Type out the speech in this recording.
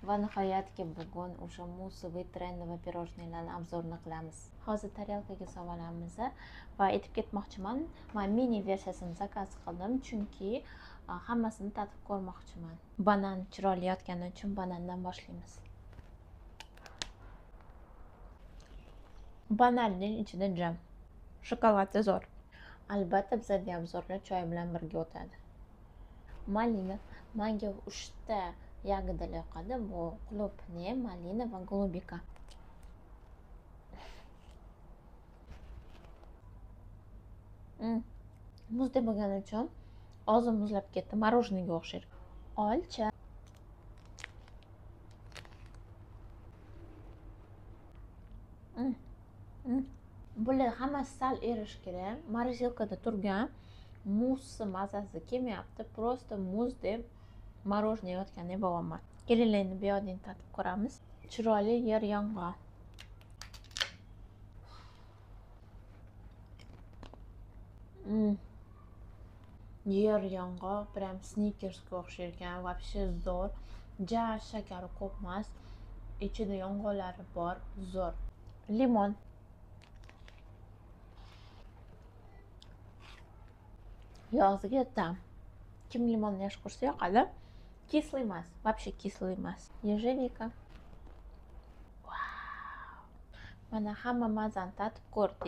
Va nihoyatki bugun o'sha musiviy trendiy pirojnoylarni obzorini qilamiz. Hozir tarelkaga solamiz va aytib ketmoqchiman, men mini versiyasini zakaz qildim, chunki hammasini tatib ko'rmoqchiman. Banan chiroyli yotgani uchun banandan boshlaymiz. Bananning ichida jam, shokoladi zo'r. Albatta bizda ham zo'rlar choy bilan birga o'tadi. Malina menga 3 ta yagidalar yoqadi. Bu qulupni, malina va golubika. Muzdek bo'lgani uchun og'zim muzlab ketdi, morojniga o'xshaydi. Olcha. Bular hammasi sal erish kerak. Morozelkada turgan muzsi mazasi kelmayapti. Prosta muzdek morojniy yotgandek bo'lyapman. Kelinglar endi bu yoqdan tatib ko'ramiz. Chiroyli yer yong'oq. Yer yong'oq prям snickersga o'xshaydigan, вообще zo'r. Ja shakari ko'p emas. Ichida yong'oqlari bor, zo'r. Limon. Yog'siga tam. Kim limonni yaxshi ko'rsa yoqadi. Kisli emas, вообще kisli emas. Ежевика. Mana hamma mazani tatib ko'rdik.